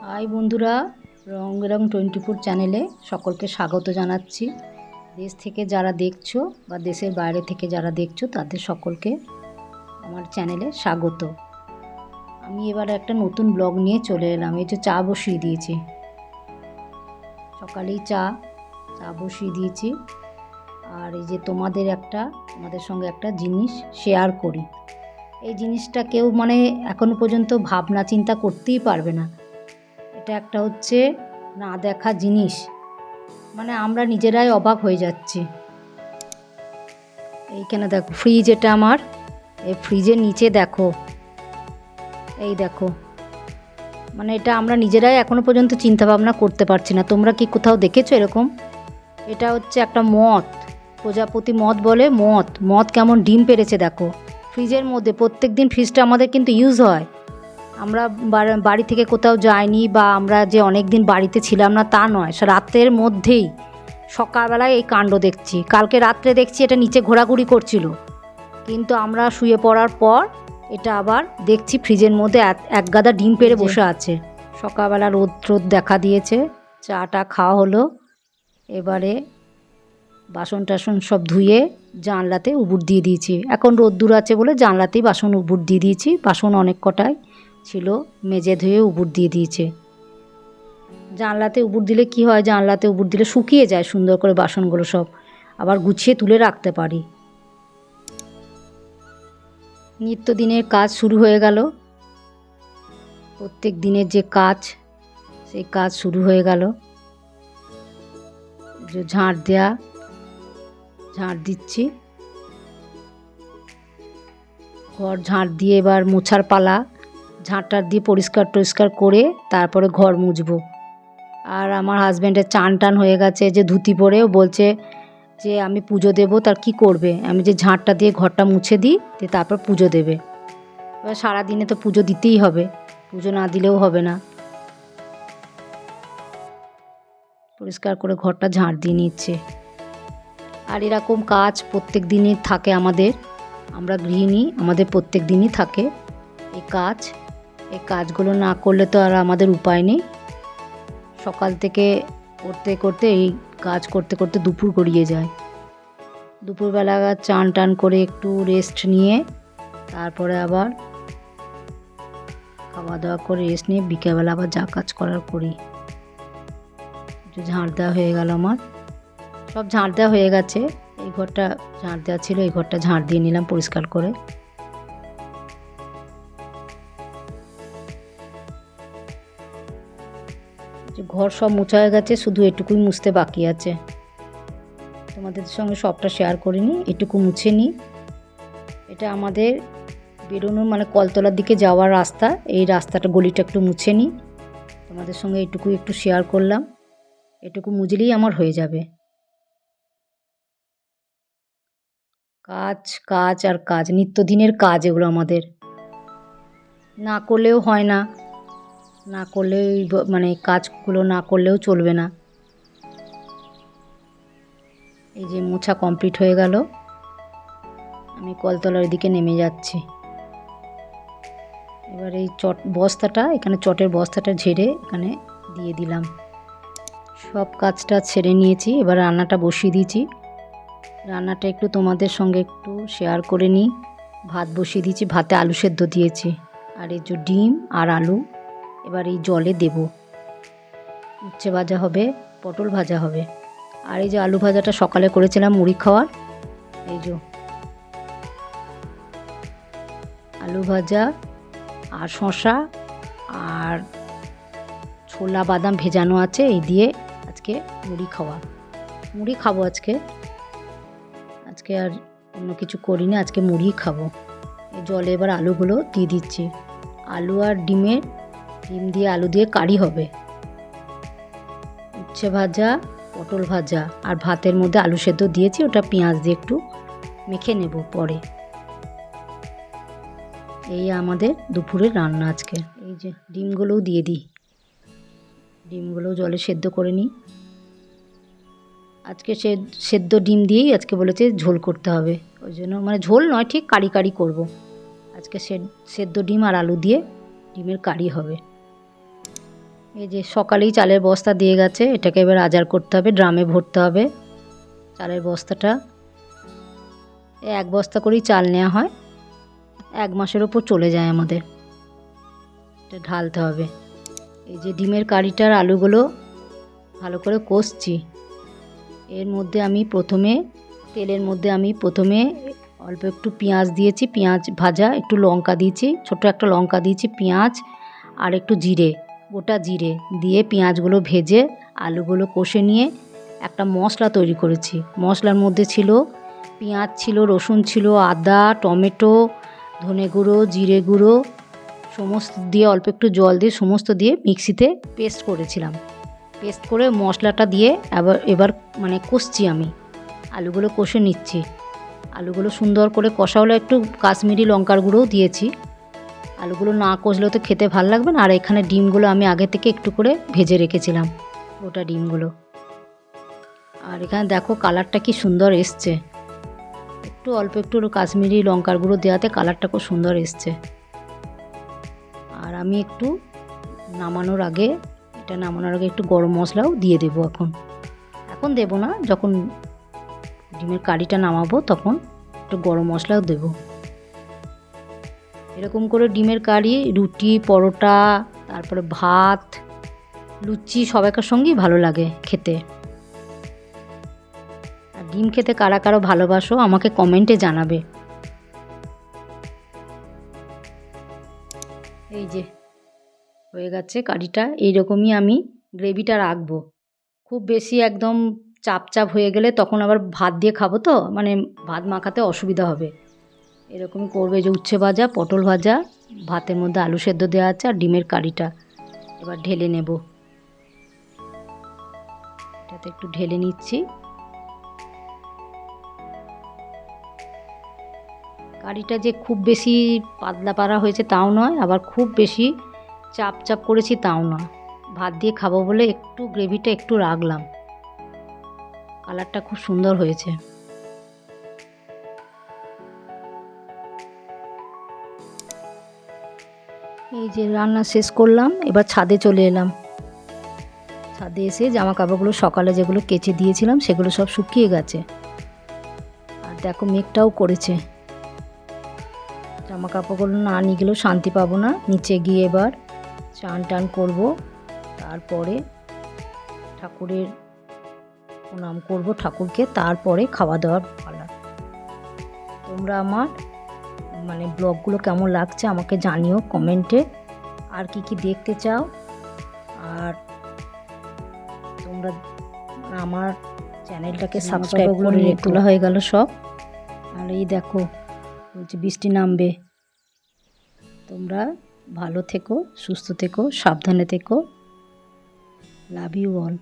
High বন্ধুরা, রং বেরং 24 চ্যানেলে সকলকে স্বাগত জানাচ্ছি। দেশ থেকে যারা দেখছো বা দেশের বাইরে থেকে যারা দেখছো তাদের সকলকে আমার চ্যানেলে স্বাগত। আমি এবার একটা নতুন ব্লগ নিয়ে চলে এলাম। এই যে চা বসিয়ে দিয়েছি, সকালেই চা বসিয়ে দিয়েছি। আর এই যে তোমাদের সঙ্গে একটা জিনিস শেয়ার করি। এই জিনিসটা কেউ এখনো পর্যন্ত ভাবনা চিন্তা করতেই পারবে না। এটা একটা হচ্ছে না দেখা জিনিস, আমরা নিজেরাই অবাক হয়ে যাচ্ছি। এইখানে দেখো ফ্রিজ, এটা আমার এই ফ্রিজের নিচে দেখো, এই দেখো, এটা আমরা নিজেরাই এখনো পর্যন্ত চিন্তা ভাবনা করতে পারছি না। তোমরা কি কোথাও দেখেছো এরকম? এটা হচ্ছে একটা মথ, প্রজাপতি মথ বলে। মথ কেমন ডিম পেড়েছে দেখো ফ্রিজের মধ্যে। প্রত্যেক দিন ফ্রিজটা আমাদের কিন্তু ইউজ হয়। আমরা বাড়ি থেকে কোথাও যাইনি বা আমরা যে অনেক দিন বাড়িতে ছিলাম না তা নয়, রাতের মধ্যেই সকালবেলায় এই কাণ্ড দেখছি। কালকে রাত্রে দেখছি এটা নিচে ঘোরাঘুরি করছিল, কিন্তু আমরা শুয়ে পড়ার পর এটা আবার দেখছি ফ্রিজের মধ্যে এক গাদা ডিম পেড়ে বসে আছে। সকালবেলা রোদ দেখা দিয়েছে, চাটা খাওয়া হলো। এবারে বাসন টাসন সব ধুয়ে জানলাতে উবুর দিয়ে দিয়েছি। এখন রোদ্দুর আছে বলে জানলাতেই বাসন উবুর দিয়ে দিয়েছি। বাসন অনেক কটাই ছিল, মেজে ধুয়ে উবুর দিয়ে দিয়েছে। জানলাতে উবুর দিলে কি হয়, জানলাতে উবুর দিলে শুকিয়ে যায় সুন্দর করে, বাসনগুলো সব আবার গুছিয়ে তুলে রাখতে পারি। নিত্যদিনের কাজ শুরু হয়ে গেল। প্রত্যেক দিনের যে কাজ, সেই কাজ শুরু হয়ে গেল। যে ঝাড় দিচ্ছি, ঘর ঝাড় দিয়ে এবার মোছার পালা। ঝাঁটটা দিয়ে পরিষ্কার করে তারপরে ঘর মুছবো। আর আমার হাজব্যান্ডের চান টান হয়ে গেছে, যে ধুতি পরেও বলছে যে আমি পুজো দেবো। তার কি করবে, আমি যে ঝাঁটটা দিয়ে ঘরটা মুছে দিই, দিয়ে তারপর পুজো দেবে। এবার সারাদিনে তো পুজো দিতেই হবে, পুজো না দিলেও হবে না। পরিষ্কার করে ঘরটা ঝাঁট দিয়ে নিচ্ছে। আর এরকম কাজ প্রত্যেক দিনই থাকে আমাদের। আমরা গৃহিণী, আমাদের প্রত্যেক দিনই থাকে এই কাজগুলো না করলে তো আর আমাদের উপায় নেই। সকাল থেকে করতে এই কাজ করতে দুপুর গড়িয়ে যায়। দুপুরবেলা চান টান করে একটু রেস্ট নিয়ে তারপরে আবার খাওয়া দাওয়া করে রেস্ট নিয়ে বিকেলবেলা আবার যা কাজ করার করি। ঝাড় দেওয়া হয়ে গেল, আমার সব ঝাড় দেওয়া হয়ে গেছে। এই ঘরটা ঝাড় দেওয়া ছিল, এই ঘরটা ঝাড় দিয়ে নিলাম পরিষ্কার করে। ঘর সব মোছা হয়ে গেছে, শুধু এটুকুই মুছতে বাকি আছে। তোমাদের সঙ্গে সবটা শেয়ার করিনি, এটুকু মুছে নিই। এটা আমাদের বেরোনোর কলতলার দিকে যাওয়ার রাস্তা। এই রাস্তাটা, গলিটা একটু মুছে নিই। তোমাদের সঙ্গে এটুকু একটু শেয়ার করলাম। এটুকু মুছলেই আমার হয়ে যাবে। কাজ আর কাজ, নিত্যদিনের কাজ এগুলো আমাদের। না করলেও হয় না, না করলেও কাজগুলো না করলেও চলবে না। এই যে মোছা কমপ্লিট হয়ে গেল, আমি কলতলার দিকে নেমে যাচ্ছি। এবার এই চটের বস্তাটা ঝেড়ে এখানে দিয়ে দিলাম। সব কাজটা ছেড়ে নিয়েছি, এবার রান্নাটা বসিয়ে দিয়েছি। রান্নাটা একটু তোমাদের সঙ্গে একটু শেয়ার করে নিই। ভাত বসিয়ে দিয়েছি, ভাতে আলু সেদ্ধ দিয়েছি। আর এই যে ডিম আর আলু এবার এই জলে দেব। উচ্ছে ভাজা হবে, পটল ভাজা হবে। আর এই যে আলু ভাজাটা সকালে করেছিলাম মুড়ি খাওয়ার। এই যে আলু ভাজা আর শসা আর ছোলা বাদাম ভেজানো আছে, এই দিয়ে আজকে মুড়ি খাবো আজকে আর অন্য কিছু করি না, আজকে মুড়ি খাবো। এই জলে এবার আলুগুলো দিয়ে দিচ্ছি। আলু আর ডিম দিয়ে আলু দিয়ে কারি হবে। উচ্ছে ভাজা, পটল ভাজা আর ভাতের মধ্যে আলু সেদ্ধ দিয়েছি, ওটা পেঁয়াজ দিয়ে একটু মেখে নেব পরে। এই আমাদের দুপুরের রান্না আজকে। এই যে ডিমগুলোও দিয়ে দিই, ডিমগুলোও জলে সেদ্ধ করে নিই। আজকে সেদ্ধ ডিম দিয়েই আজকে বলেছে ঝোল করতে হবে। ওই জন্য ঝোল নয়, ঠিক কারি করব। আজকে সেদ্ধ ডিম আর আলু দিয়ে ডিমের কারি হবে। এই যে সকালেই চালের বস্তা দিয়ে গেছে, এটাকে এবার আজার করতে হবে, ড্রামে ভরতে হবে চালের বস্তাটা। এক বস্তা করেই চাল নেওয়া হয়, 1 মাসের ওপর চলে যায় আমাদের। এটা ঢালতে হবে। এই যে ডিমের কারিটার আলুগুলো ভালো করে কষছি। এর মধ্যে আমি প্রথমে তেলের মধ্যে অল্প একটু পেঁয়াজ দিয়েছি, পেঁয়াজ ভাজা, একটু লঙ্কা দিয়েছি, ছোটো একটা লঙ্কা দিয়েছি, পেঁয়াজ আর একটু জিরে, গোটা জিরে দিয়ে পেঁয়াজগুলো ভেজে আলুগুলো কষে নিয়ে একটা মশলা তৈরি করেছি। মশলার মধ্যে ছিল পেঁয়াজ, ছিল রসুন, ছিল আদা, টমেটো, ধনে গুঁড়ো, জিরে গুঁড়ো সমস্ত দিয়ে অল্প একটু জল দিয়ে সমস্ত দিয়ে মিক্সিতে পেস্ট করেছিলাম। পেস্ট করে মশলাটা দিয়ে এবার মানে কষছি, আমি আলুগুলো কষে নিচ্ছি। আলুগুলো সুন্দর করে কষা হলে একটু কাশ্মীরি লঙ্কার গুঁড়োও দিয়েছি। আলুগুলো না কষলেও তো খেতে ভালো লাগবে না। আর এখানে ডিমগুলো আমি আগে থেকে একটু করে ভেজে রেখেছিলাম, গোটা ডিমগুলো। আর এখানে দেখো কালারটা কি সুন্দর এসছে, অল্প একটু কাশ্মীরি লঙ্কার গুঁড়ো দেওয়াতে কালারটা খুব সুন্দর এসছে। আর আমি একটু নামানোর আগে একটু গরম মশলাও দিয়ে দেবো। এখন দেবো না, যখন ডিমের কারিটা নামাবো তখন একটু গরম মশলাও দেবো। এরকম করে ডিমের কারি রুটি, পরোটা, তারপরে ভাত, লুচি সবাইকার সঙ্গেই ভালো লাগে খেতে। আর ডিম খেতে কারা কারা ভালোবাসো আমাকে কমেন্টে জানাবে। এই যে হয়ে গেছে কারিটা, এইরকমই আমি গ্রেভিটা রাখবো। খুব বেশি একদম চাপ হয়ে গেলে তখন আবার ভাত দিয়ে খাবো, তো মানে ভাত মাখাতে অসুবিধা হবে। এরকমই করবে। যে উচ্ছে ভাজা, পটল ভাজা, ভাতের মধ্যে আলু সেদ্ধ দেওয়া আছে, আর ডিমের কারিটা এবার ঢেলে নেব। এটাতে একটু ঢেলে নিচ্ছি। কারিটা যে খুব বেশি পাতলা পারা হয়েছে তাও নয়, আবার খুব বেশি চাপ করেছি তাও নয়। ভাত দিয়ে খাবো বলে একটু গ্রেভিটা একটু রাখলাম। কালারটা খুব সুন্দর হয়েছে। এই যে রান্না শেষ করলাম, এবার ছাদে চলে এলাম। ছাদে এসে জামা কাপড়গুলো সকালে যেগুলো কেচে দিয়েছিলাম সেগুলো সব শুকিয়ে গেছে। আর দেখো মেঘটাও করেছে। জামা কাপড়গুলো না নিয়ে গেলেও শান্তি পাবো না। নিচে গিয়ে এবার চান টান করবো, তারপরে ঠাকুরের প্রণাম করব ঠাকুরকে, তারপরে খাওয়া দাওয়ার পালা। তোমরা আমার মানে ব্লগগুলো কেমন লাগছে আমাকে জানিও কমেন্টে। আর কি দেখতে চাও, আর তোমরা আমার চ্যানেলটাকে সাবস্ক্রাইব করে তোলা হয়ে গেল সব। আর এই দেখো বলছি বৃষ্টি নামবে। তোমরা ভালো থেকো, সুস্থ থেকো, সাবধানে থেকো। Love you all.